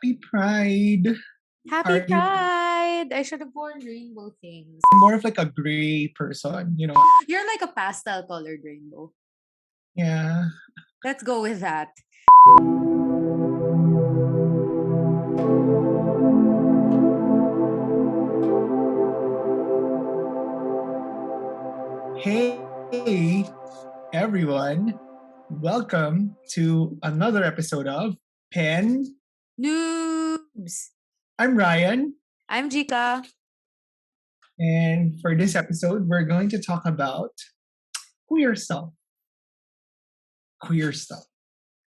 Happy Pride. Happy Are you Pride! I should have worn rainbow things. more of like a gray person? You're like a pastel colored rainbow. Yeah. Let's go with that. Hey, everyone. Welcome to another episode of Pen. Noobs! I'm Ryan. I'm Jika. And for this episode, we're going to talk about queer stuff. Queer stuff.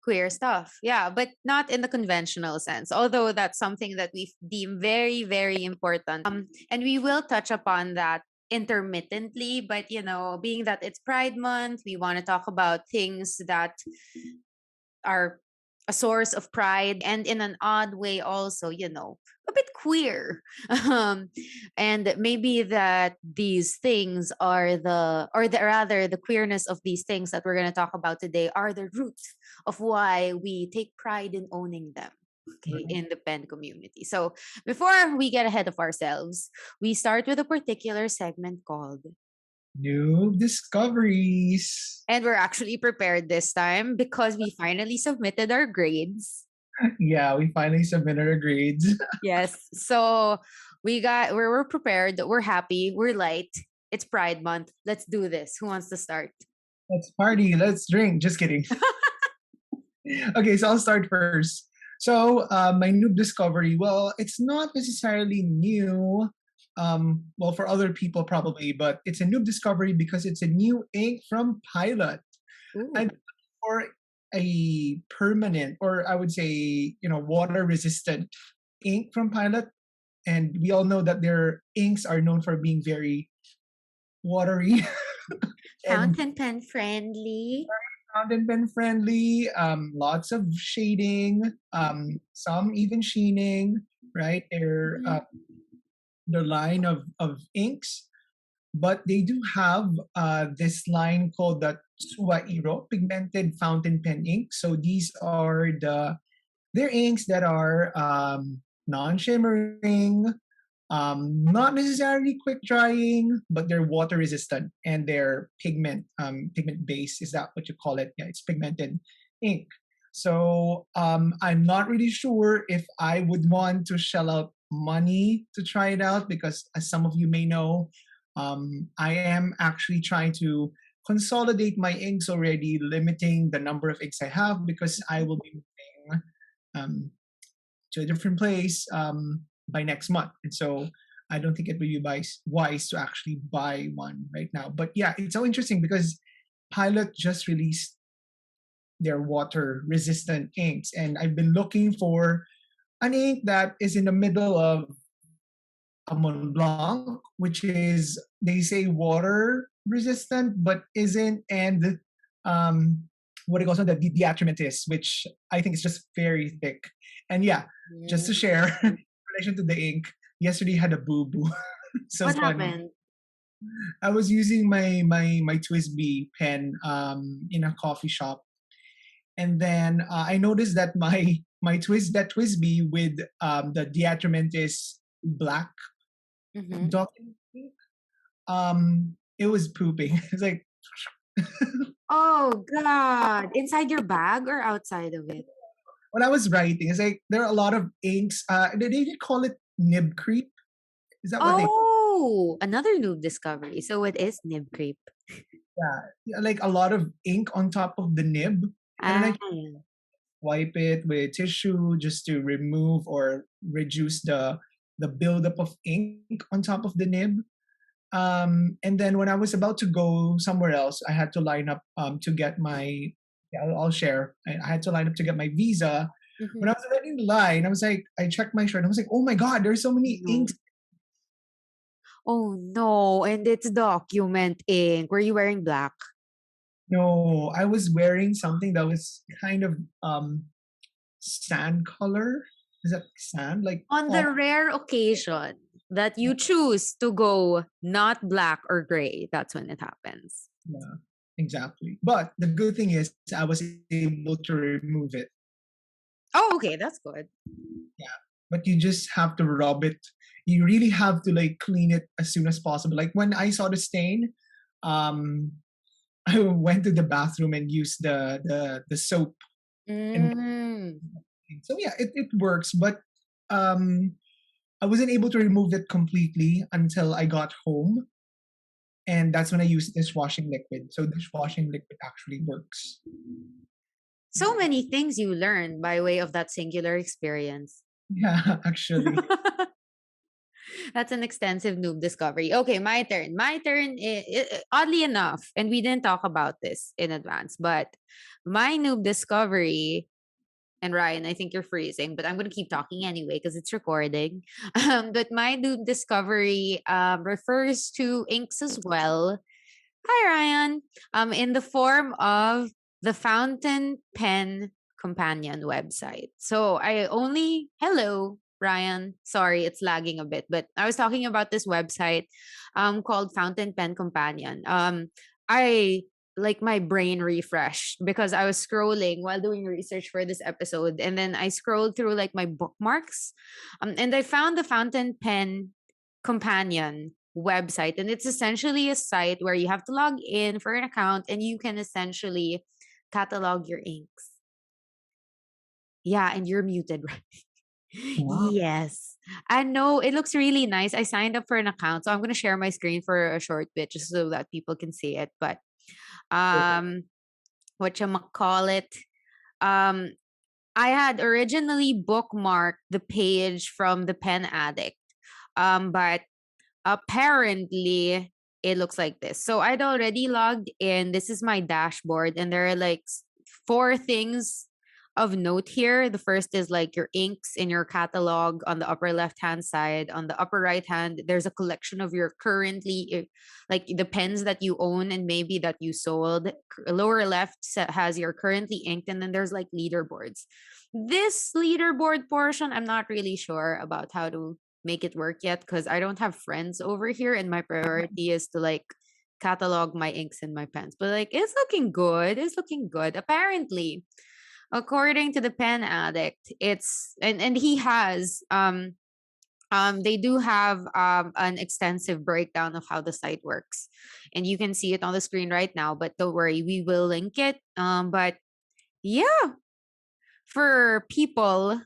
Queer stuff. Yeah, but not in the conventional sense, although that's something that we deem very, very important. And we will touch upon that intermittently, but being that it's Pride Month, we want to talk about things that are a source of pride and in an odd way also a bit queer. And maybe that these things are the queerness of these things that we're going to talk about today are the root of why we take pride in owning them, okay, in the pen community. So before we get ahead of ourselves, we start with a particular segment called New discoveries. And we're actually prepared this time because we finally submitted our grades. Yeah, we finally submitted our grades. Yes. So we're prepared, we're happy, we're light. It's Pride Month. Let's do this. Who wants to start? Let's party. Let's drink. Just kidding. Okay, so I'll start first. So my noob discovery, well, it's not necessarily new. Well, for other people probably, but it's a noob discovery because it's a new ink from Pilot. And for a permanent, or I would say, water resistant ink from Pilot. And we all know that their inks are known for being very watery. Fountain pen friendly. Fountain pen friendly, lots of shading, some even sheening, right? Their line of inks, but they do have this line called the Suwairo pigmented fountain pen ink. So these are their inks that are non-shimmering, not necessarily quick drying, but they're water resistant and they're pigment base. Is that what you call it? Yeah, it's pigmented ink. So I'm not really sure if I would want to shell out money to try it out because, as some of you may know, I am actually trying to consolidate my inks already, limiting the number of inks I have because I will be moving to a different place by next month. And so I don't think it would be wise to actually buy one right now. But yeah, it's so interesting because Pilot just released their water resistant inks. And I've been looking for an ink that is in the middle of a Mont Blanc, which is, they say, water resistant, but isn't. And what it goes on, the deatramentis, which I think is just very thick. And yeah, just to share, in relation to the ink, yesterday had a boo-boo. So what funny. happened? I was using my Twisby pen in a coffee shop, and then I noticed that my Twisby with the deatramentis black document ink, it was pooping. It's like Oh God. Inside your bag or outside of it? when I was writing, it's like there are a lot of inks. They call it nib creep. Is that what they? Oh, another noob discovery. So what is nib creep? Yeah, like a lot of ink on top of the nib, and then I wipe it with tissue just to remove or reduce the buildup of ink on top of the nib. And then when I was about to go somewhere else, I had to line up to get my. Yeah, I'll share. I had to line up to get my visa. When I was already in line, I was like, I checked my shirt. I was like, oh my God, there's so many inks. Oh no, and it's document ink. Were you wearing black? No, I was wearing something that was kind of sand color. Is that sand? Like on the rare occasion that you choose to go not black or gray, that's when it happens. Yeah, exactly. But the good thing is I was able to remove it. Oh, okay, that's good. Yeah, but you just have to rub it. You really have to like clean it as soon as possible. Like when I saw the stain, um, I went to the bathroom and used the soap and Mm. so yeah, it works. But um, I wasn't able to remove it completely until I got home, and that's when I used dishwashing liquid. So dishwashing liquid actually works. So many things you learn by way of that singular experience. Yeah, actually. That's an extensive noob discovery. Okay, my turn. My turn. Oddly enough, and we didn't talk about this in advance, but my noob discovery. And Ryan, I think you're freezing, but I'm gonna keep talking anyway because it's recording. But my noob discovery refers to inks as well. Hi, Ryan. In the form of the Fountain Pen Companion website. So I only hello, Ryan. Sorry, it's lagging a bit, but I was talking about this website called Fountain Pen Companion. I like my brain refreshed because I was scrolling while doing research for this episode, and then I scrolled through like my bookmarks, and I found the Fountain Pen Companion website, and it's essentially a site where you have to log in for an account and you can essentially catalog your inks. Yeah, and you're muted, right? Wow. Yes. I know it looks really nice. I signed up for an account, so I'm going to share my screen for a short bit just so that people can see it. But um what you call it? Um I had originally bookmarked the page from the Pen Addict. But apparently it looks like this. So I'd already logged in. This is my dashboard, and there are like four things of note here. The first is like your inks in your catalog on the upper left hand side. On the upper right hand, there's a collection of your currently like the pens that you own and maybe that you sold. Lower left has your currently inked, and then there's like leaderboards. This leaderboard portion, I'm not really sure about how to make it work yet because I don't have friends over here, and my priority is to like catalog my inks and my pens. But like it's looking good. It's looking good. Apparently, according to the Pen Addict, it's and he has they do have an extensive breakdown of how the site works, and you can see it on the screen right now, but don't worry, we will link it. But yeah, for people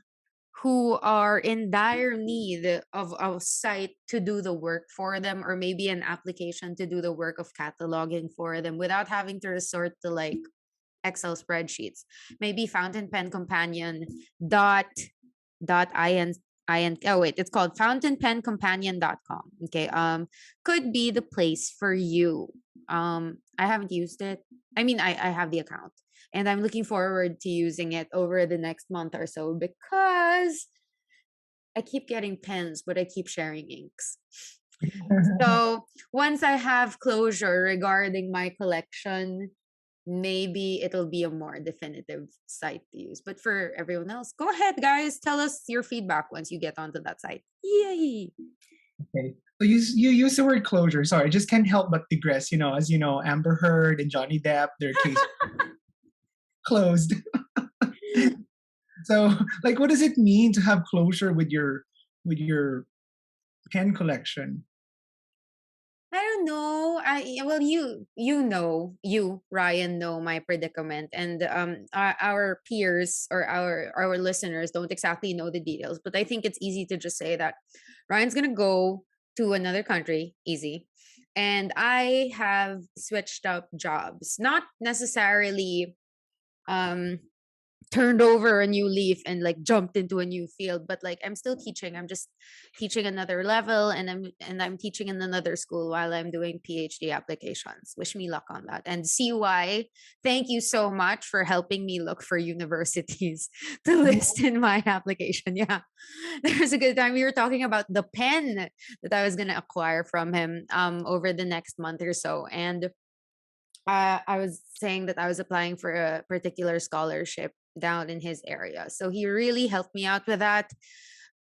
who are in dire need of a site to do the work for them, or maybe an application to do the work of cataloging for them without having to resort to like Excel spreadsheets. Maybe Fountain Pen Companion dot in oh wait, it's called fountainpencompanion.com. Okay. Could be the place for you. I haven't used it. I mean, I have the account, and I'm looking forward to using it over the next month or so because I keep getting pens, but I keep sharing inks. So once I have closure regarding my collection, maybe it'll be a more definitive site to use. But for everyone else, go ahead, guys. Tell us your feedback once you get onto that site. Yay! Okay. So you use the word closure. Sorry, I just can't help but digress. You know, as you know, Amber Heard and Johnny Depp, their case closed. So, like, what does it mean to have closure with your pen collection? I don't know. I well, you Ryan know my predicament, and our peers or our listeners don't exactly know the details. But I think it's easy to just say that Ryan's gonna go to another country, easy, and I have switched up jobs, not necessarily um turned over a new leaf and like jumped into a new field, but like I'm still teaching. I'm just teaching another level, and I'm teaching in another school while I'm doing PhD applications. Wish me luck on that. And CY, thank you so much for helping me look for universities to list in my application. Yeah, there's a good time. We were talking about the pen that I was going to acquire from him over the next month or so, and I was saying that I was applying for a particular scholarship down in his area. So he really helped me out with that.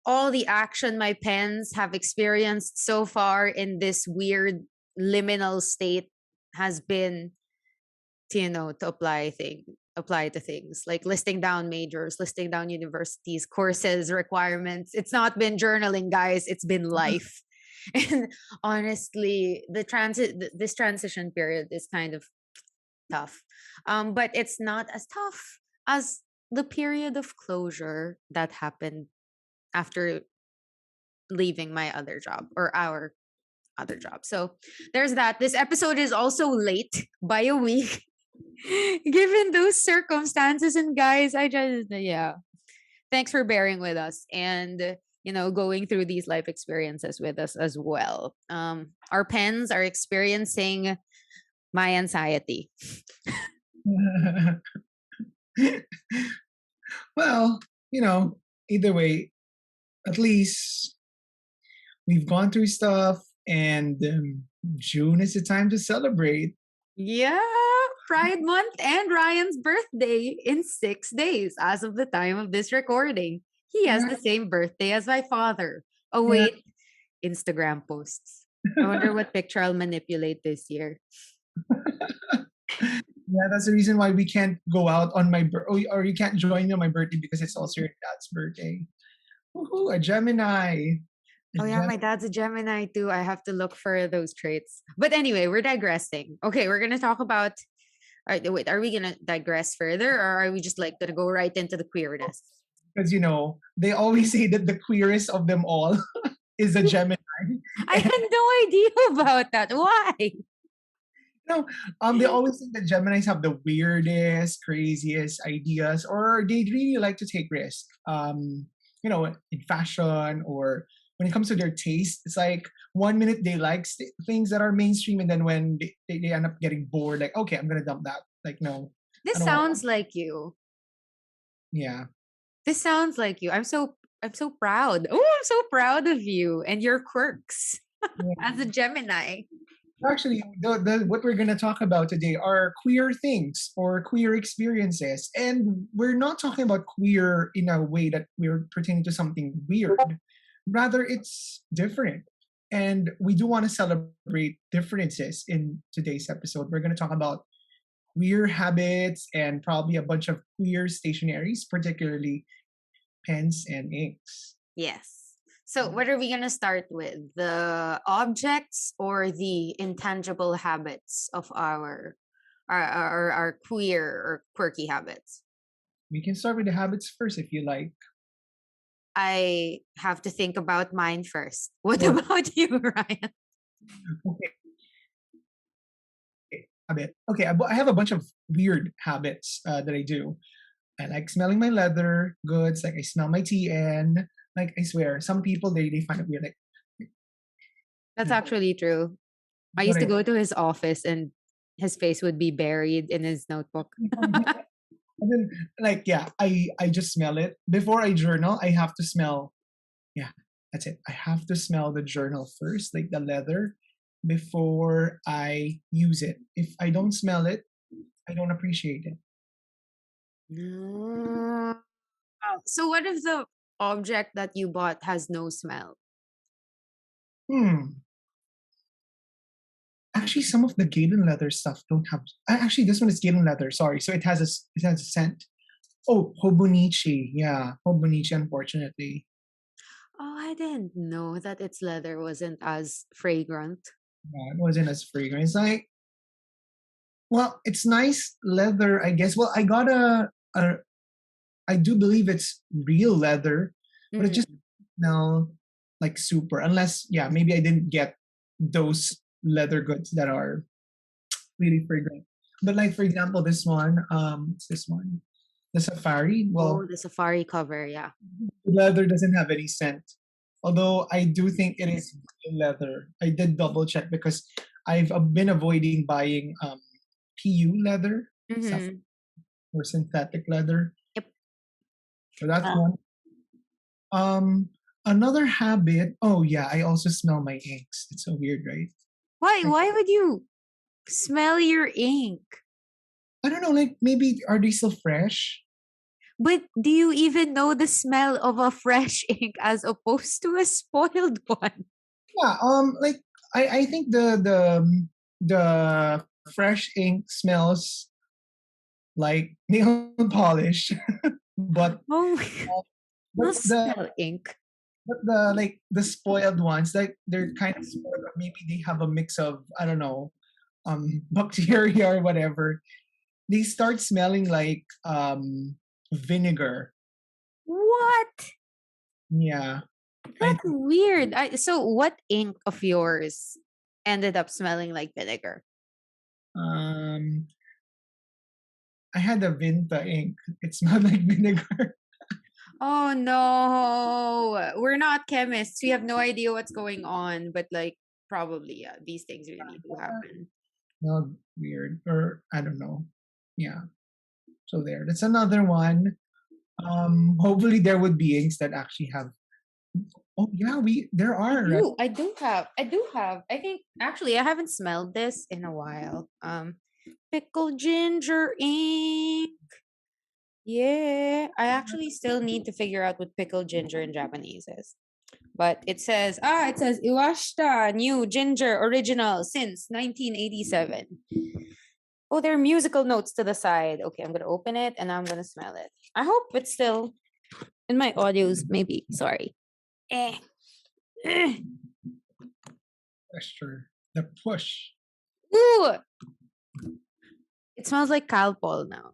All the action my pens have experienced so far in this weird liminal state has been to, to apply thing apply to things like listing down majors, listing down universities, courses, requirements. It's not been journaling, guys. It's been life. And honestly, this transition period is kind of tough. But it's not as tough as the period of closure that happened after leaving my other job or our other job. So there's that. This episode is also late by a week, given those circumstances. And guys, I just, yeah, thanks for bearing with us and, going through these life experiences with us as well. Our pens are experiencing my anxiety. Well, either way, at least we've gone through stuff, and June is the time to celebrate. Yeah, Pride Month and Ryan's birthday in 6 days as of the time of this recording. He has the same birthday as my father. Oh, Yeah. wait. Instagram posts. I wonder what picture I'll manipulate this year. Yeah, that's the reason why we can't go out on my or you can't join me on my birthday because it's also your dad's birthday. Woohoo, a Gemini. Oh yeah, my dad's a Gemini too. I have to look for those traits. But anyway, we're digressing. Okay, we're gonna talk about. Wait, are we gonna digress further, or are we just like gonna go right into the queerness? Because they always say that the queerest of them all is a Gemini. I had no idea about that. Why? They always think that Geminis have the weirdest, craziest ideas, or they really like to take risks. In fashion or when it comes to their taste, it's like 1 minute they like things that are mainstream, and then when they end up getting bored, like, okay, I'm gonna dump that. Like, no. This sounds like you. Yeah. This sounds like you. I'm so proud. Oh, I'm so proud of you and your quirks as a Gemini. Actually, what we're going to talk about today are queer things or queer experiences. And we're not talking about queer in a way that we're pertaining to something weird. Rather, it's different. And we do want to celebrate differences in today's episode. We're going to talk about queer habits and probably a bunch of queer stationaries, particularly pens and inks. Yes. So what are we going to start with? The objects or the intangible habits of our queer or quirky habits? We can start with the habits first if you like. I have to think about mine first. What about you, Ryan? Okay, I have a bunch of weird habits that I do. I like smelling my leather goods. Like, I smell my TN. Like, I swear, some people they find it weird. Like, that's actually true. I used to go to his office and his face would be buried in his notebook. And then, I just smell it before I journal. I have to smell. Yeah, that's it. I have to smell the journal first, like the leather, before I use it. If I don't smell it, I don't appreciate it. So what if the object that you bought has no smell? Actually, some of the Galen leather stuff don't have. Actually, this one is Galen leather. Sorry, so it has a scent. Oh, Hobonichi. Yeah, Hobonichi. Unfortunately. Oh, I didn't know that its leather wasn't as fragrant. Yeah, it wasn't as fragrant. It's like, well, it's nice leather, I guess. Well, I got I do believe it's real leather, but it just smell like super. Unless, yeah, maybe I didn't get those leather goods that are really fragrant. But like, for example, this one, what's this one? The Safari. Well, the Safari cover, yeah. The leather doesn't have any scent. Although I do think it is leather. I did double check because I've been avoiding buying PU leather or synthetic leather. Yep. So that's one. Another habit. Oh yeah, I also smell my inks. It's so weird, right? Why would you smell your ink? I don't know. Like, maybe are they still fresh? But do you even know the smell of a fresh ink as opposed to a spoiled one? Yeah. Like, I think the fresh ink smells like nail polish, but Oh, uh, but not the spell ink. but the like the spoiled ones, like they're kind of spoiled. Or maybe they have a mix of, I don't know, bacteria or whatever. They start smelling like vinegar. What? Yeah, I That's weird. So what ink of yours ended up smelling like vinegar? um I had a Vinta ink. It smelled like vinegar. Oh no. We're not chemists. We have no idea what's going on, but like probably yeah, these things really do happen. Smelled weird, or I don't know. Yeah. So there. That's another one. Hopefully there would be inks that actually have. Oh yeah, we there I are, right? do. I do have. I think actually I haven't smelled this in a while. Pickled ginger ink. Yeah, I actually still need to figure out what pickled ginger in Japanese is. But it says Iwashita new ginger original since 1987. Oh, there are musical notes to the side. Okay, I'm gonna open it and I'm gonna smell it. I hope it's still in my audios. Maybe. Sorry. Eh. Eh. Gesture. The push. Ooh, it smells like Calpol now.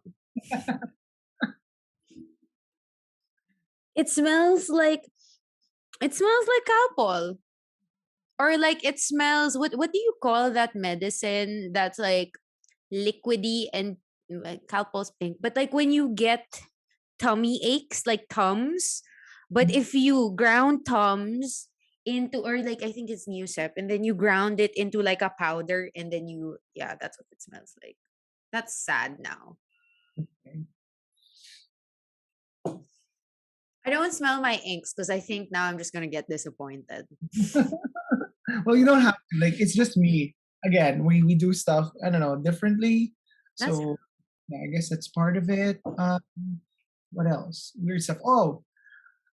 It smells like Calpol. Or like it smells what do you call that medicine that's like liquidy and like Calpol's pink, but like when you get tummy aches like Tums, but if you ground Tums into, or like I think it's Newsep, and then you ground it into like a powder and then you, yeah, that's what it smells like. That's sad now. I don't smell my inks because I think now I'm just gonna get disappointed. Well, you don't have to. Like it's just me. Again, we do stuff, I don't know, differently. That's So yeah, I guess that's part of it. What else? Weird stuff. Oh,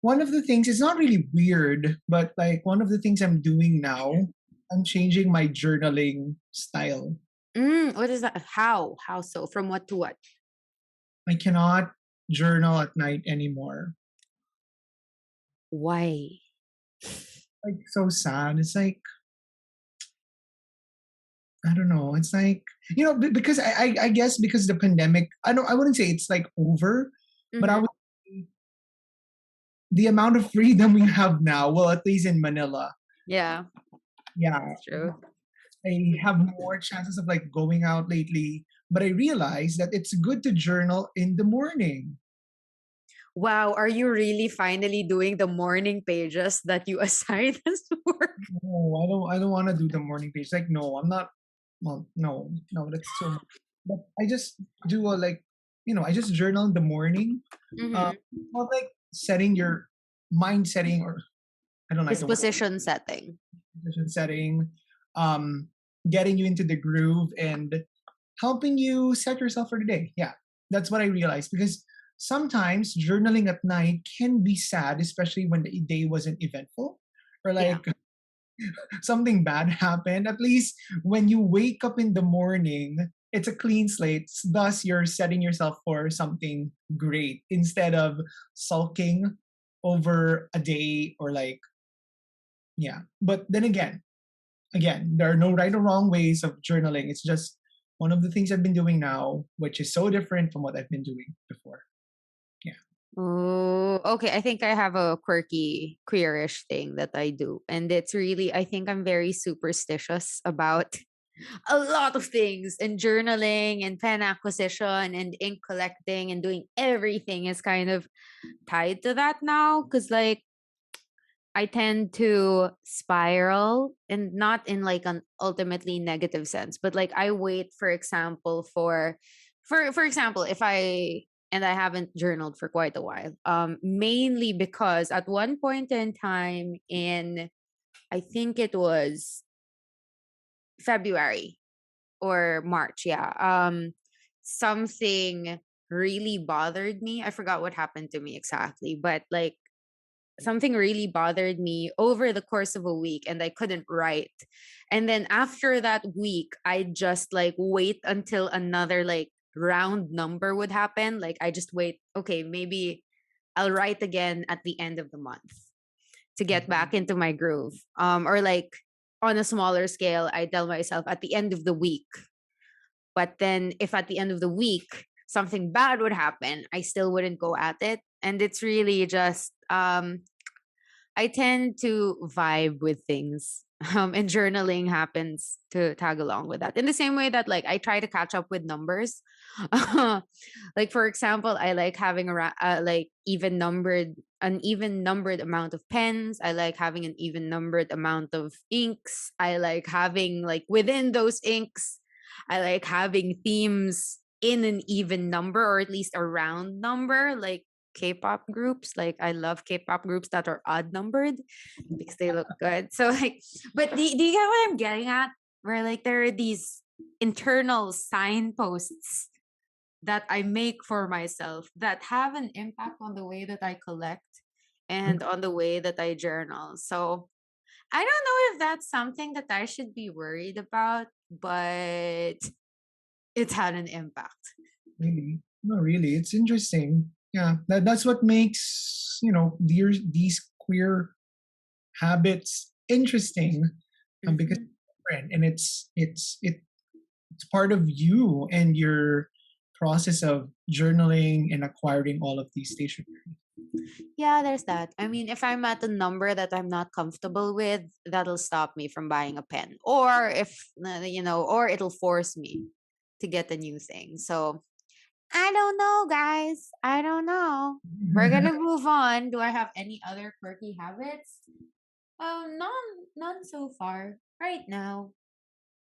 one of the things, it's not really weird, but like one of the things I'm doing now, I'm changing my journaling style. what is that? How so? From what to what? I cannot journal at night anymore. Why? Like so sad. It's like, I don't know. It's like, because I guess because the pandemic, I wouldn't say it's like over, but I Mm-hmm. would say the amount of freedom we have now, well, at least in Manila, Yeah, yeah, that's true. I have more chances of like going out lately. But I realized that it's good to journal in the morning. Wow, are you really finally doing the morning pages that you assigned us work? No, I don't want to do the morning page. Like, no, I'm not. Well, no, that's too much. But I just do a like, I just journal in the morning. Mm-hmm. Well, like setting your mind setting, or I don't like the word Disposition setting. position setting, um, getting you into the groove and helping you set yourself for the day. Yeah, that's what I realized, because sometimes journaling at night can be sad, especially when the day wasn't eventful, or Yeah. like something bad happened. At least when you wake up in the morning, it's a clean slate. Thus, you're setting yourself for something great instead of sulking over a day, or like, yeah. But then again, there are no right or wrong ways of journaling. It's just one of the things I've been doing now, which is so different from what I've been doing before. Yeah. Oh, okay. I think I have a quirky, queerish thing that I do. And it's really, I think I'm very superstitious about a lot of things, and journaling and pen acquisition and ink collecting and doing everything is kind of tied to that now. Cause like I tend to spiral, and not in like an ultimately negative sense, but like I wait, for example, for example, if I and I haven't journaled for quite a while. Mainly because at one point in time in, I think it was February or March, yeah. Something really bothered me. I forgot what happened to me exactly, but like something really bothered me over the course of a week and I couldn't write. And then after that week, I just like wait until another like round number would happen. Like I just wait, okay, maybe I'll write again at the end of the month to get back into my groove. Or like on a smaller scale, I tell myself at the end of the week. But then if at the end of the week something bad would happen, I still wouldn't go at it. And it's really just I tend to vibe with things. And journaling happens to tag along with that. In the same way that like I try to catch up with numbers. Like for example, I like having like an even numbered amount of pens. I like having an even numbered amount of inks. I like having like within those inks, I like having themes in an even number or at least a round number. Like K-pop groups. Like I love K-pop groups that are odd numbered because they look good. So like, but do you get what I'm getting at? Where like there are these internal signposts that I make for myself that have an impact on the way that I collect and on the way that I journal. So I don't know if that's something that I should be worried about, but it's had an impact. Really? No, really. It's interesting. Yeah, that's what makes these queer habits interesting, because Mhm. it's different and it's part of you and your process of journaling and acquiring all of these stationery. Yeah, there's that. I mean, if I'm at a number that I'm not comfortable with, that'll stop me from buying a pen. Or if, or it'll force me to get a new thing. So I don't know, guys. I don't know. We're gonna move on. Do I have any other quirky habits? None so far. Right now.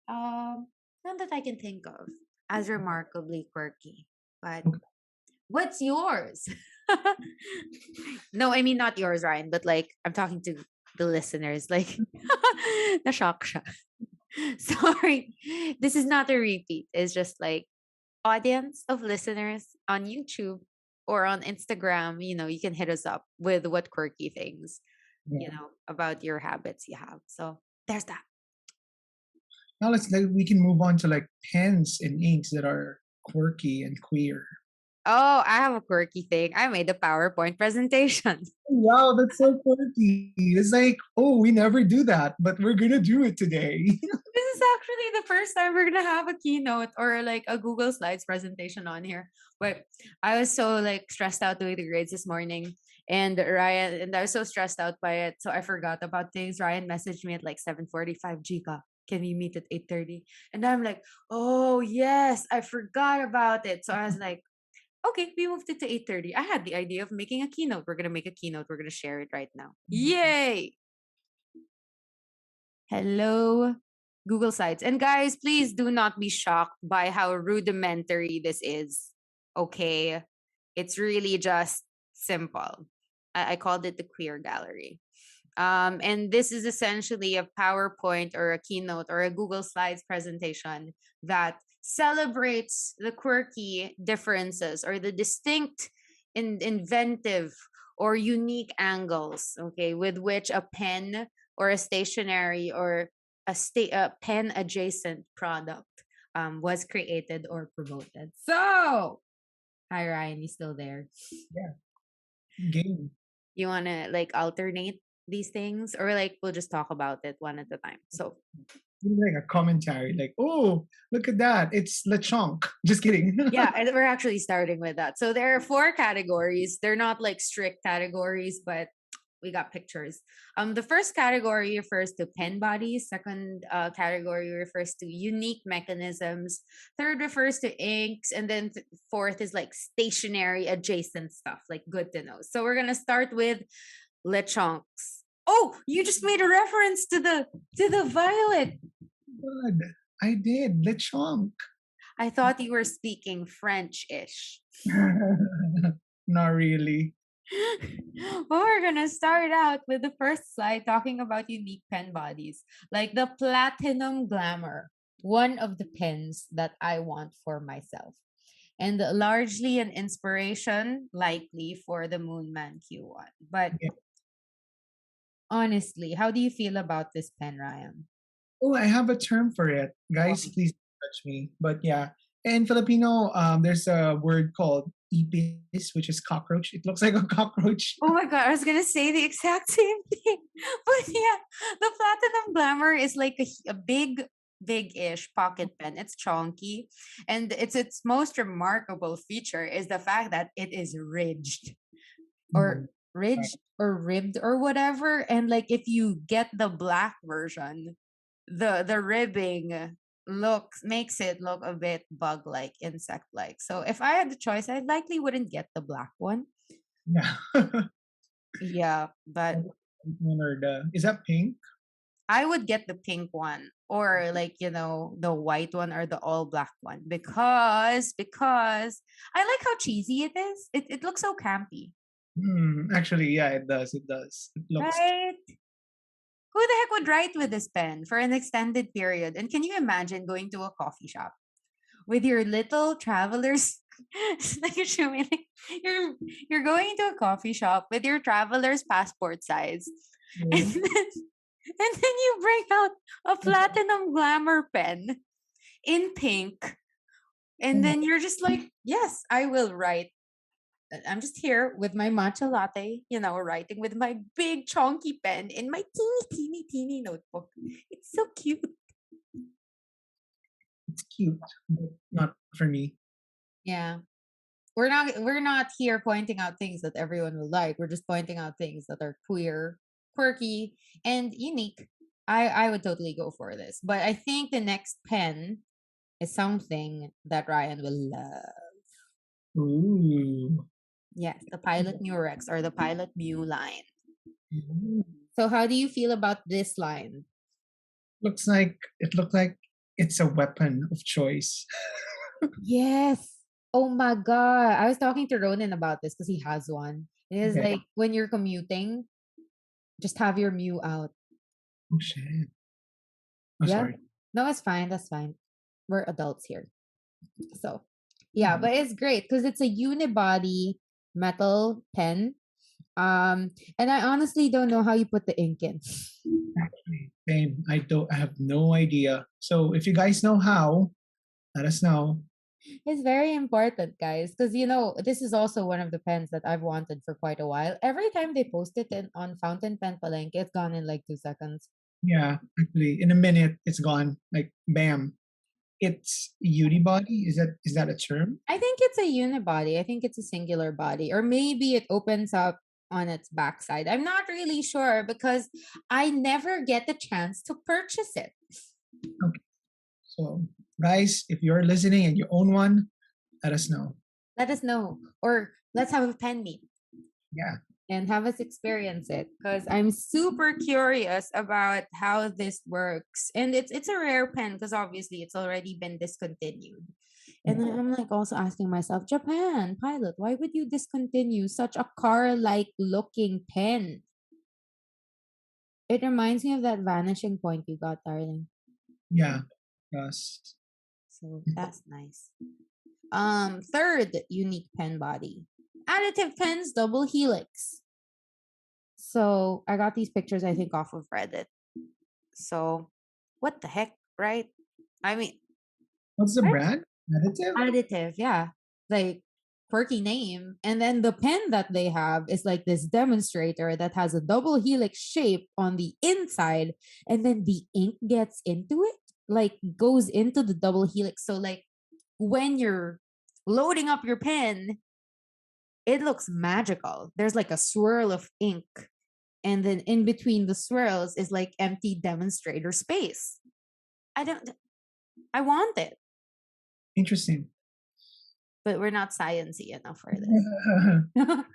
Um, none that I can think of as remarkably quirky. But Okay. what's yours? No, I mean not yours, Ryan, but like I'm talking to the listeners. Like, na-shock siya. Sorry, this is not a repeat. It's just like audience of listeners on YouTube or on Instagram. You can hit us up with what quirky things Yeah. about your habits you have. So there's that. Now we can move on to like pens and inks that are quirky and queer. Oh, I have a quirky thing. I made a PowerPoint presentation. Wow, that's so quirky. It's like, oh, we never do that, but we're gonna do it today. This is actually the first time we're gonna have a keynote or like a Google Slides presentation on here. But I was so like stressed out doing the grades this morning, and I was so stressed out by it, so I forgot about things. Ryan messaged me at like 7:45. Jika, can we meet at 8:30? And I'm like, oh yes, I forgot about it. So I was like, okay, we moved it to 8:30. I had the idea of making a keynote. We're gonna make a keynote. We're gonna share it right now. Yay! Hello, Google Sites. And guys, please do not be shocked by how rudimentary this is. Okay. It's really just simple. I called it the queer gallery. And this is essentially a PowerPoint or a keynote or a Google Slides presentation that celebrates the quirky differences or the distinct, inventive, or unique angles, okay, with which a pen or a stationery or a pen adjacent product was created or promoted. So, hi Ryan, you still there? Yeah, game. You want to like alternate these things or like we'll just talk about it one at a time? So, Like a commentary, like, oh, look at that. It's LeChonk. Just kidding. yeah, and we're actually starting with that. So there are 4 categories. They're not like strict categories, but we got pictures. The first category refers to pen bodies. Second category refers to unique mechanisms. Third refers to inks, and then fourth is like stationary adjacent stuff, like good to know. So we're gonna start with lechonks. Oh, you just made a reference to the violet. Good. I did. LeChonk. I thought you were speaking French-ish. Not really. Well, we're gonna start out with the first slide talking about unique pen bodies, like the Platinum Glamour, one of the pens that I want for myself, and largely an inspiration, likely for the Moonman Q1. But Yeah. honestly, how do you feel about this pen, Ryan? Oh, I have a term for it. What? Guys, please don't touch me. But yeah, In Filipino, there's a word called ipis, which is cockroach. It looks like a cockroach. Oh my god, I was gonna say the exact same thing. But yeah, the Platinum Glamour is like a big-ish pocket pen. It's chunky. And its most remarkable feature is the fact that it is ridged or Mm, right. ridged or ribbed or whatever. And like if you get the black version, the ribbing looks makes it look a bit bug-like, insect-like. So if I had the choice, I likely wouldn't get the black one. Yeah. Yeah, but Is that pink? I would get the pink one or like, the white one or the all black one because I like how cheesy it is. It looks so campy, Actually, yeah, it does. It does. It looks. right? Who the heck would write with this pen for an extended period? And can you imagine going to a coffee shop with your little travelers? Like you're you're going to a coffee shop with your traveler's passport size, and Mm. then you bring out a platinum glamour pen in pink, and then you're just like, yes, I will write. I'm just here with my matcha latte, writing with my big chunky pen in my teeny notebook. It's so cute. It's cute, but not for me. Yeah. We're not here pointing out things that everyone will like. We're just pointing out things that are queer, quirky, and unique. I would totally go for this. But I think the next pen is something that Ryan will love. Ooh. Yes, the Pilot Murex or the Pilot Mu line. Ooh. So how do you feel about this line? Looks like it's a weapon of choice. Yes. Oh my god. I was talking to Ronan about this because he has one. It is Okay. like when you're commuting, just have your Mu out. Oh shit. Oh, Yeah. sorry. No, it's fine. That's fine. We're adults here. So, yeah, Mhm. but it's great because it's a unibody metal pen. And I honestly don't know how you put the ink in. Actually, same. I have no idea. So if you guys know how, let us know. It's very important, guys, because this is also one of the pens that I've wanted for quite a while. Every time they post it on Fountain Pen Palenque, it's gone in like 2 seconds. Yeah, actually, in a minute, it's gone. Like bam. It's unibody. Is that a term? I think it's a unibody. I think it's a singular body, or maybe it opens up on its backside. I'm not really sure because I never get the chance to purchase it. Okay. So guys, if you're listening and you own one, let us know. Let us know, or let's have a pen meet Yeah. and have us experience it because I'm super curious about how this works. And it's a rare pen because obviously it's already been discontinued. And then Yeah. I'm like also asking myself, Japan pilot, why would you discontinue such a car-like looking pen? It reminds me of that vanishing point you got, darling. Yeah. Yes. So that's nice. Third unique pen body. Additive pens double helix. So I got these pictures, I think, off of Reddit. So what the heck, right? I mean, What's the right? brand? Additive? Additive, yeah. Like quirky name. And then the pen that they have is like this demonstrator that has a double helix shape on the inside, and then the ink gets into it, like goes into the double helix. So like when you're loading up your pen, it looks magical. There's like a swirl of ink, and then in between the swirls is like empty demonstrator space. I don't I want it, Interesting. but we're not sciencey enough for this.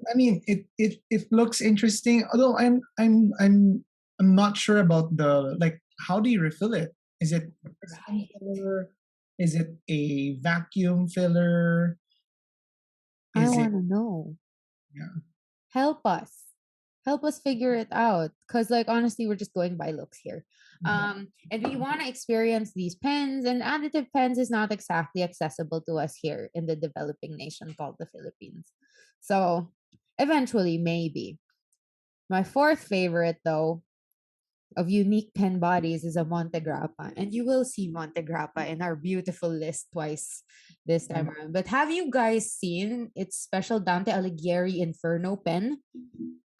I mean, it looks interesting. Although I'm not sure about the like. How do you refill it? Is it a piston Right. filler? Is it a vacuum filler? I Is it want to know. yeah? Help us. Help us figure it out. Cause like honestly, we're just going by looks here. And we want to experience these pens, and additive pens is not exactly accessible to us here in the developing nation called the Philippines. So eventually, maybe. My fourth favorite though of unique pen bodies is a Montegrappa. And you will see Montegrappa in our beautiful list twice this time around. But have you guys seen its special Dante Alighieri Inferno pen?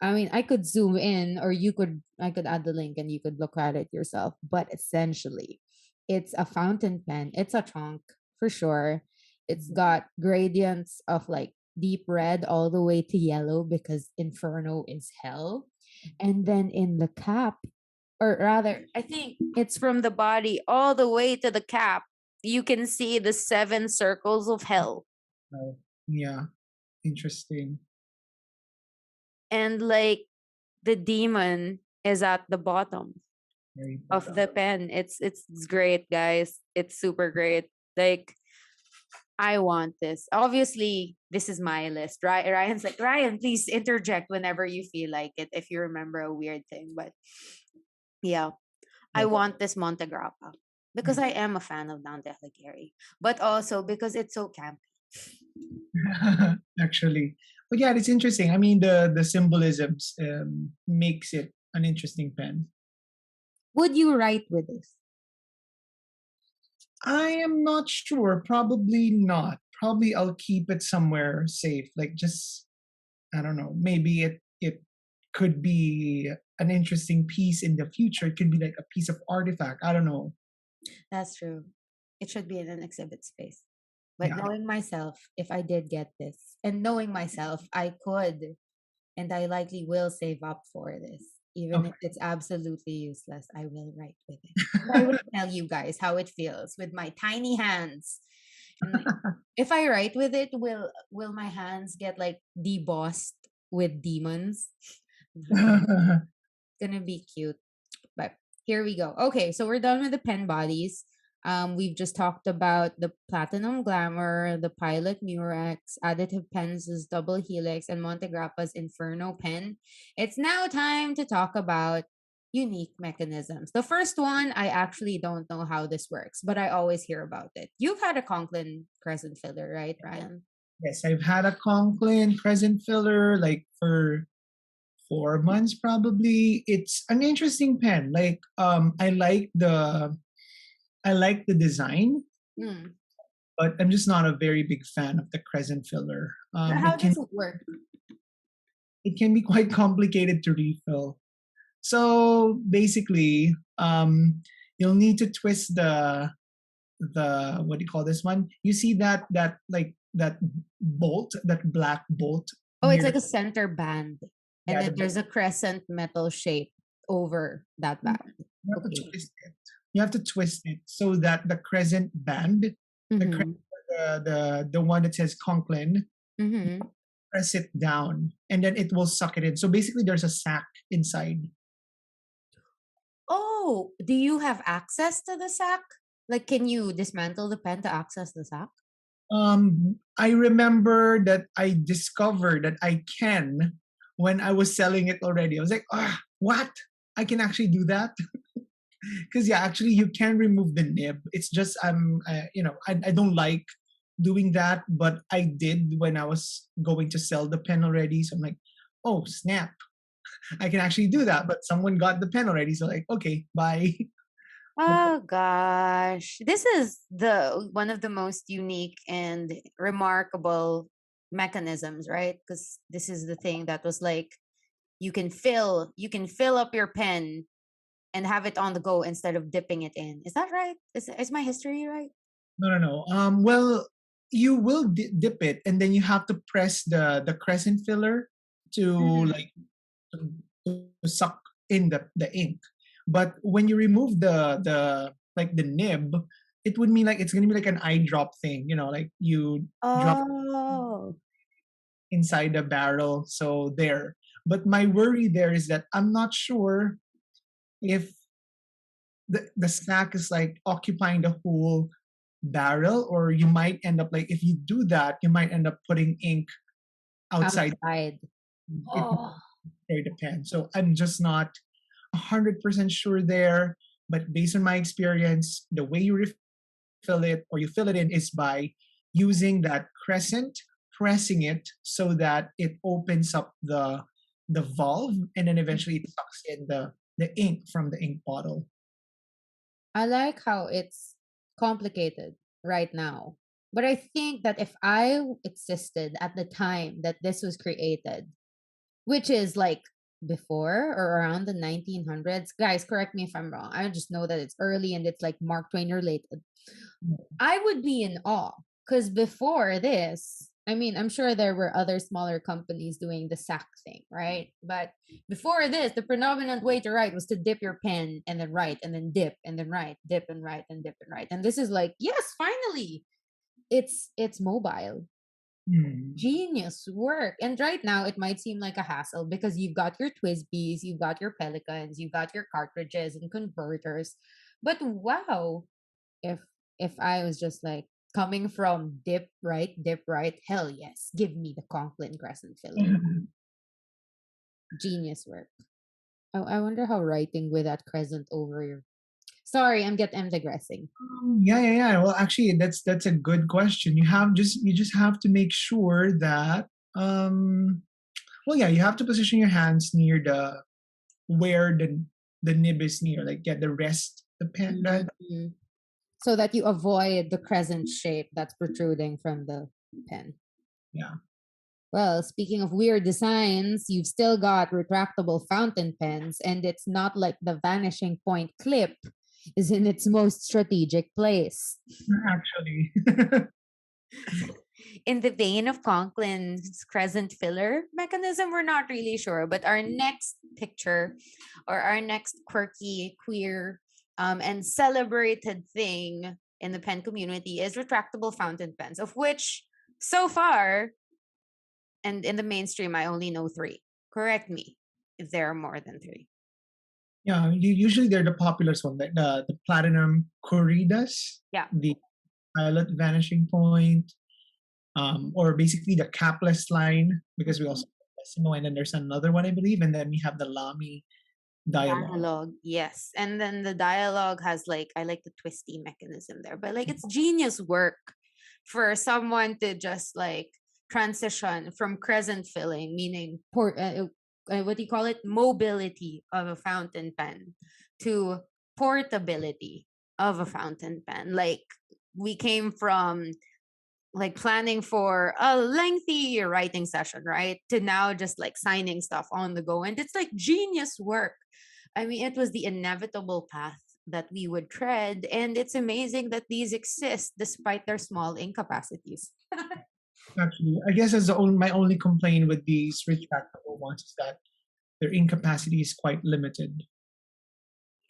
I mean, I could zoom in, or I could add the link and you could look at it yourself. But essentially, it's a fountain pen. It's a trunk for sure. It's got gradients of like deep red all the way to yellow because Inferno is hell. And then in the cap, or rather, I think it's from the body all the way to the cap, you can see the 7 circles of hell. Oh, yeah, interesting. And like the demon is at the bottom Very of the pen. It's great, guys. It's super great. Like I want this. Obviously, this is my list, right? Ryan's like, Ryan, please interject whenever you feel like it if you remember a weird thing. But yeah, I want this Montegrappa because I am a fan of Dante Alighieri, but also because it's so campy. Actually, but yeah, it's interesting. I mean, the symbolisms makes it an interesting pen. Would you write with this? I am not sure. Probably not. Probably I'll keep it somewhere safe. Like just I don't know. Maybe it could be an interesting piece in the future. It could be like a piece of artifact. I don't know. That's true. It should be in an exhibit space. But Yeah. knowing myself, if I did get this, and knowing myself, I could, and I likely will save up for this. Even if it's absolutely useless, I will write with it. I will tell you guys how it feels with my tiny hands. And like, if I write with it, will my hands get like debossed with demons? It's gonna be cute. But here we go. Okay, so we're done with the pen bodies. We've just talked about the Platinum Glamour, the Pilot Murex, Additive Pens' Double Helix, and Montegrappa's Inferno pen. It's now time to talk about unique mechanisms. The first one, I actually don't know how this works, but I always hear about it. You've had a Conklin crescent filler, right, Ryan? Yes, I've had a Conklin crescent filler like for 4 months probably. It's an interesting pen. Like I like the design, but I'm just not a very big fan of the crescent filler. How does it work? It can be quite complicated to refill. So basically, you'll need to twist the what do you call this one? You see that like that bolt, that black bolt. Oh, it's like a center band, and Yeah, then there's a crescent metal shape over that band. You have to twist it. You have to twist it so that the crescent band, the one that says Conklin, press it down, and then it will suck it in. So basically, there's a sack inside. Oh, do you have access to the sack? Like, can you dismantle the pen to access the sack? I remember that I discovered that I can when I was selling it already. I was like, what? I can actually do that? Because yeah, actually you can remove the nib. It's just I don't like doing that, but I did when I was going to sell the pen already. So I'm like, oh snap, I can actually do that. But someone got the pen already, so like, okay, bye. Oh gosh, this is the one of the most unique and remarkable mechanisms, right? Because this is the thing that was like you can fill up your pen and have it on the go instead of dipping it in. Is that right? Is my history right? No. Well, you will dip it, and then you have to press the crescent filler to like to suck in the ink. But when you remove the like the nib, it would mean like it's gonna be like an eye drop thing, like you drop inside the barrel. So there. But my worry there is that I'm not sure if the sack is like occupying the whole barrel, or you might end up like, if you do that, you might end up putting ink outside. It depends. So I'm just not 100% sure there. But based on my experience, the way you refill it or you fill it in is by using that crescent, pressing it so that it opens up the valve, and then eventually it sucks in the ink from the ink bottle. I like how it's complicated right now. But I think that if I existed at the time that this was created, which is like before or around the 1900s, guys, correct me if I'm wrong. I just know that it's early and it's like Mark Twain related. I would be in awe because before this, I mean, I'm sure there were other smaller companies doing the sack thing, right? But before this, the predominant way to write was to dip your pen and then write and then dip and then write, dip and write and dip and write. And this is like, yes, finally, it's mobile. Genius work. And right now it might seem like a hassle because you've got your Twisbees, you've got your Pelicans, you've got your cartridges and converters. But wow, if I was just like coming from dip right, hell yes, give me the Conklin Crescent filler. Genius work. I wonder how writing with that crescent over your. Sorry, I'm digressing. Yeah. Well, actually, that's a good question. You just have to make sure that well, yeah, you have to position your hands near the where the nib is near, like get the rest the pen that. So that you avoid the crescent shape that's protruding from the pen. Yeah. Well, speaking of weird designs, you've still got retractable fountain pens, and it's not like the vanishing point clip is in its most strategic place. Actually. In the vein of Conklin's crescent filler mechanism, we're not really sure. But our next picture or our next quirky, queer, and celebrated thing in the pen community is retractable fountain pens, of which so far, and in the mainstream, I only know 3. Correct me if there are more than 3. Yeah, usually they're the popular one, like the platinum corridas. Yeah. The violet vanishing point, or basically the capless line, because we also have Decimo, and then there's another one I believe, and then we have the Lamy dialogue. Yes, and then the dialogue has like, I like the twisty mechanism there, but like it's genius work for someone to just like transition from crescent filling, meaning what do you call it, mobility of a fountain pen, to portability of a fountain pen. Like we came from like planning for a lengthy writing session, right, to now just like signing stuff on the go, and it's like genius work. I mean, it was the inevitable path that we would tread, and it's amazing that these exist despite their small incapacities. Actually, I guess my only complaint with these retractable ones is that their incapacity is quite limited.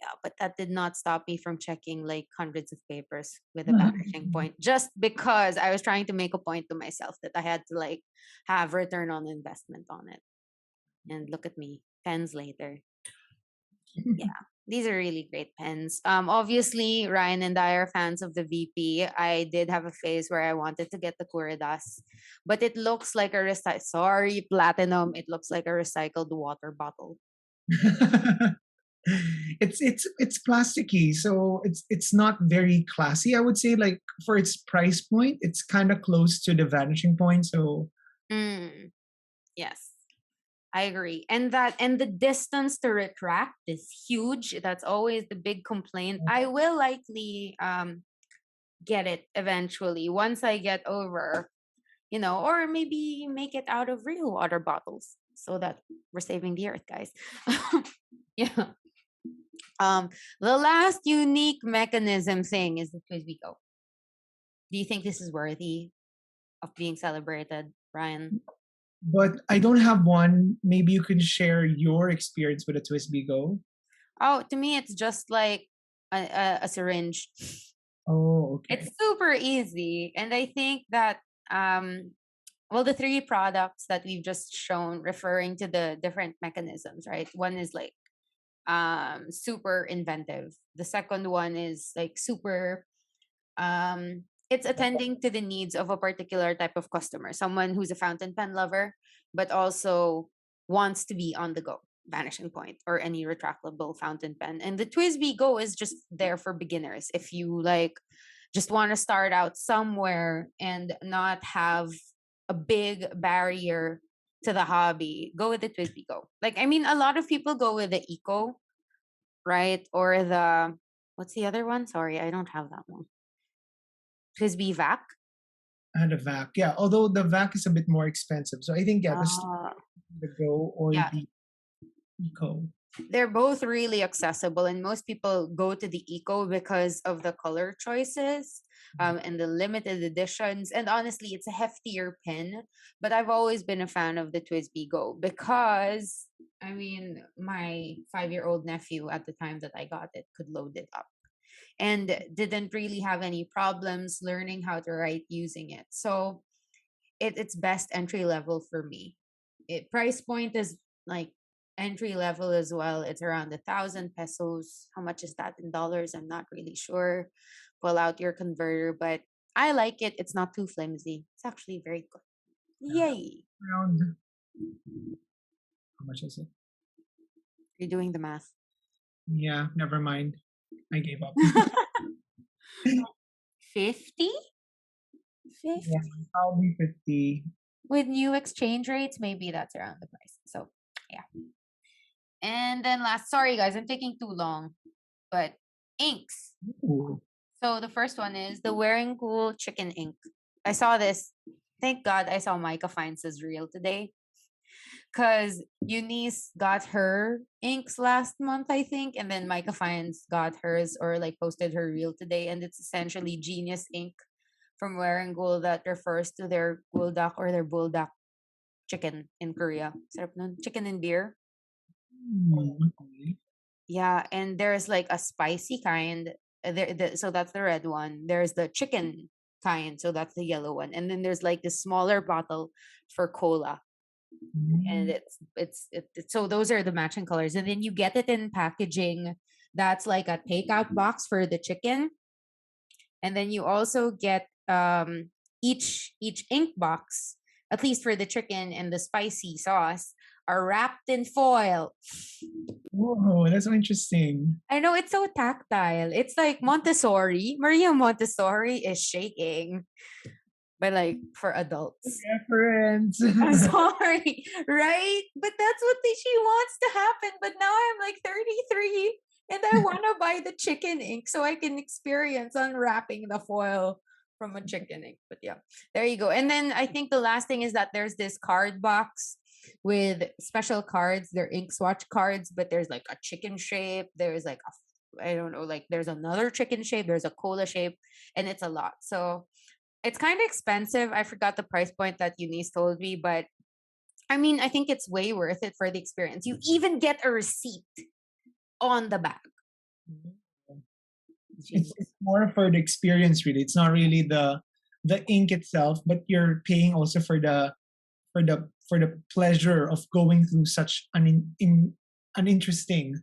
Yeah, but that did not stop me from checking like hundreds of papers with a vanishing point, just because I was trying to make a point to myself that I had to like have return on investment on it. And look at me, pens later. Yeah, these are really great pens. Obviously, Ryan and I are fans of the VP. I did have a phase where I wanted to get the Curidas, but it looks like a sorry, Platinum. It looks like a recycled water bottle. It's plasticky, so it's not very classy, I would say. Like for its price point, it's kind of close to the vanishing point. So yes, I agree. And the distance to retract is huge. That's always the big complaint. I will likely get it eventually once I get over, or maybe make it out of real water bottles so that we're saving the earth, guys. Yeah. The last unique mechanism thing is the Twisby Go. Do you think this is worthy of being celebrated, Ryan? But I don't have one. Maybe you can share your experience with a Twisby Go. Oh, to me, it's just like a syringe. Oh, okay. It's super easy, and I think that well, the 3 products that we've just shown referring to the different mechanisms, right? One is like super inventive. The second one is like super it's attending to the needs of a particular type of customer, someone who's a fountain pen lover but also wants to be on the go, vanishing point or any retractable fountain pen. And the Twisby Go is just there for beginners. If you like just want to start out somewhere and not have a big barrier to the hobby, go with the Twisby Go. Like, I mean, a lot of people go with the Eco right? Or the, what's the other one? Sorry, I don't have that one. Frisbee vac. And a vac. Yeah, although the vac is a bit more expensive. So I think, yeah, Uh, the Go or yeah, the Eco. they're both really accessible, and most people go to the Eco because of the color choices, and the limited editions. And honestly, it's a heftier pen, but I've always been a fan of the Twisby Go because, I mean, my 5-year-old nephew at the time that I got it could load it up and didn't really have any problems learning how to write using it. So it's best entry level for me. It price point is like entry level as well. It's around 1,000 pesos. How much is that in dollars? I'm not really sure. Pull out your converter, but I like it. It's not too flimsy. It's actually very good. Yay! Around, how much is it? You're doing the math. Yeah, never mind. I gave up. 50? 50? Yeah, probably 50. With new exchange rates, maybe that's around the price. So, yeah. And then last, sorry guys, I'm taking too long, but inks. Ooh. So the first one is the Wearing Cool Chicken ink. I saw this. Thank God I saw Micah Finds' reel today. Because Eunice got her inks last month, I think, and then Micah Finds got hers or like posted her reel today, and it's essentially Genius ink from Wearing Cool that refers to their guldak or their buldak chicken in Korea. Sarap nun. Chicken and beer. Okay. Yeah, and there's like a spicy kind. So that's the red one. There's the chicken kind, so that's the yellow one. And then there's like the smaller bottle for cola. And Mm. so those are the matching colors. And then you get it in packaging that's like a takeout box for the chicken. And then you also get each ink box, at least for the chicken and the spicy sauce, are wrapped in foil. Whoa, that's so interesting. I know it's so tactile. It's like Montessori. Maria Montessori is shaking, but like for adults. Reference. I'm sorry, right? But that's what she wants to happen. But now I'm like 33 and I want to buy the chicken ink so I can experience unwrapping the foil from a chicken ink. But yeah, there you go. And then I think the last thing is that there's this card box with special cards. They're ink swatch cards, but there's like a chicken shape. There's like I don't know, like there's another chicken shape. There's a cola shape, and it's a lot. So it's kind of expensive. I forgot the price point that Eunice told me, but I mean, I think it's way worth it for the experience. You even get a receipt on the back. It's more for the experience, really. It's not really the ink itself, but you're paying also for the pleasure of going through such an interesting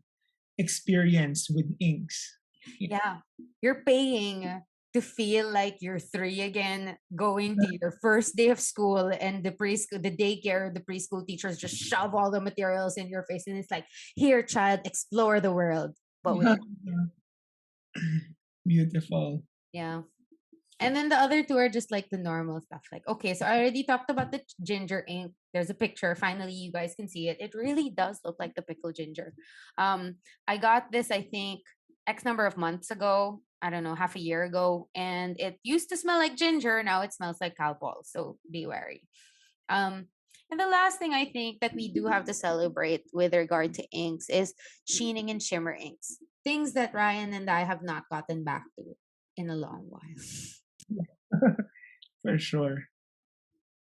experience with inks. Yeah. You're paying to feel like you're 3 again, going to your first day of school, and the preschool, the daycare, the preschool teachers just shove all the materials in your face, and it's like, here, child, explore the world. But with Beautiful. yeah. And then the other two are just like the normal stuff. Like, okay, so I already talked about the ginger ink. There's a picture. Finally, you guys can see it. It really does look like the pickle ginger. I got this, I think, X number of months ago. I don't know, half a year ago. And it used to smell like ginger. Now it smells like Calpol. So be wary. And the last thing I think that we do have to celebrate with regard to inks is sheening and shimmer inks. Things that Ryan and I have not gotten back to in a long while. For sure.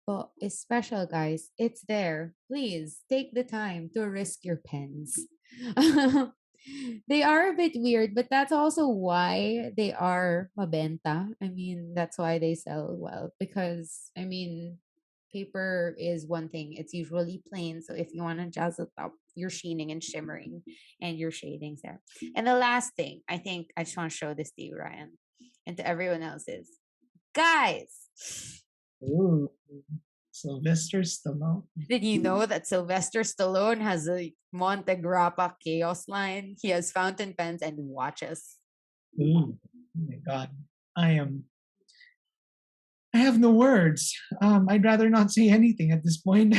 But it's special, guys. It's there. Please take the time to risk your pens. They are a bit weird, but that's also why they are mabenta. I mean, that's why they sell well. Because, I mean, paper is one thing. It's usually plain. So if you want to jazz it up, you're sheening and shimmering and your shadings there. And the last thing, I think I just want to show this to you, Ryan, and to everyone else is, guys, Ooh. Sylvester Stallone. did you know that Sylvester Stallone has a Monte Grappa Chaos line? He has fountain pens and watches. Ooh. Oh my God. I have no words. I'd rather not say anything at this point.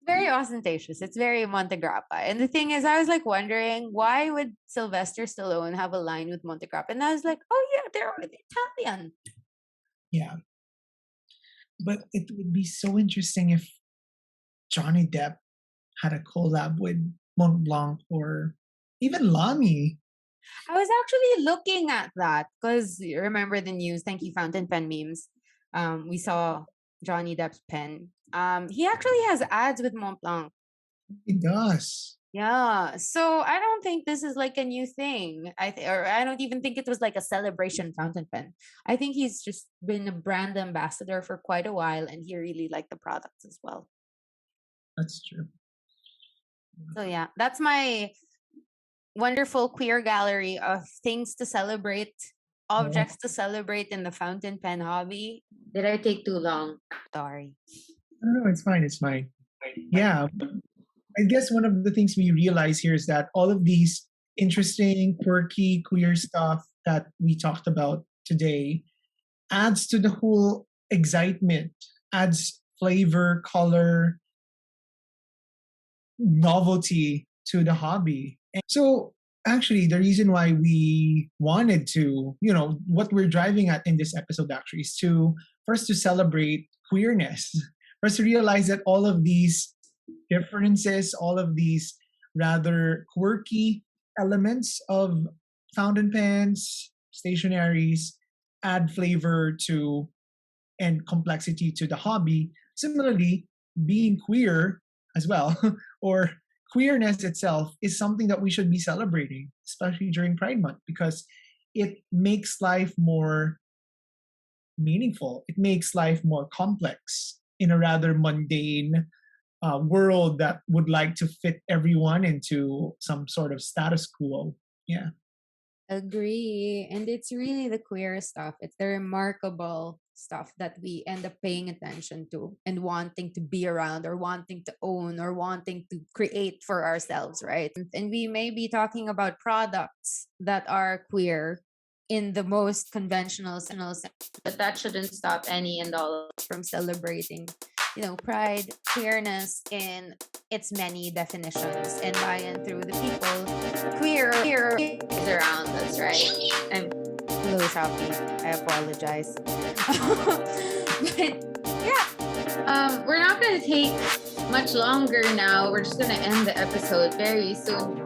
Very ostentatious. It's very Monte Grappa. And the thing is, I was like wondering, why would Sylvester Stallone have a line with Monte Grappa? And I was like, oh yeah, they're Italian. Yeah. But it would be so interesting if Johnny Depp had a collab with Mont Blanc or even Lamy. I was actually looking at that because you remember the news. Thank you, Fountain Pen Memes. We saw Johnny Depp's pen. He actually has ads with Mont Blanc. It does. Yeah, so I don't think this is like a new thing. Or I don't even think it was like a celebration fountain pen. I think he's just been a brand ambassador for quite a while, and he really liked the products as well. That's true. So yeah, that's my wonderful queer gallery of things to celebrate, objects to celebrate in the fountain pen hobby. Did I take too long? Sorry. No, it's fine. It's fine. Yeah. I guess one of the things we realize here is that all of these interesting, quirky, queer stuff that we talked about today adds to the whole excitement, adds flavor, color, novelty to the hobby. And so actually the reason why we wanted to, what we're driving at in this episode actually is to first to celebrate queerness, first to realize that all of these differences, all of these rather quirky elements of fountain pens, stationaries add flavor to and complexity to the hobby. Similarly, being queer as well, or queerness itself, is something that we should be celebrating, especially during Pride Month, because it makes life more meaningful. It makes life more complex in a rather mundane world that would like to fit everyone into some sort of status quo. Yeah. Agree. And it's really the queer stuff. It's the remarkable stuff that we end up paying attention to and wanting to be around or wanting to own or wanting to create for ourselves, right? And we may be talking about products that are queer in the most conventional sense, but that shouldn't stop any and all from celebrating, pride, queerness in its many definitions and by and through the people queer is around us, right? I'm hello Shopee. I apologize. But yeah, we're not gonna take much longer now. We're just gonna end the episode very soon.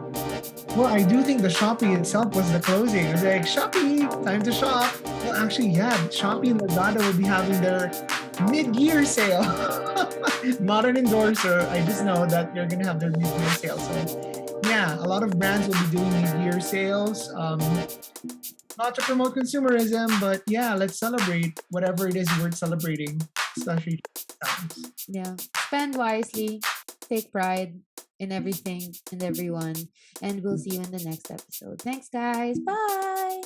Well, I do think the Shopee itself was the closing. It was like, Shopee, time to shop. Well, actually, yeah, Shopee and Lazada will be having their mid-year sale. Not an endorser. I just know that they're going to have their mid-year sale. So, yeah, a lot of brands will be doing mid-year sales. Not to promote consumerism, but yeah, let's celebrate whatever it is worth celebrating, especially times. Yeah. Spend wisely. Take pride in everything and everyone. And we'll see you in the next episode. Thanks, guys. Bye.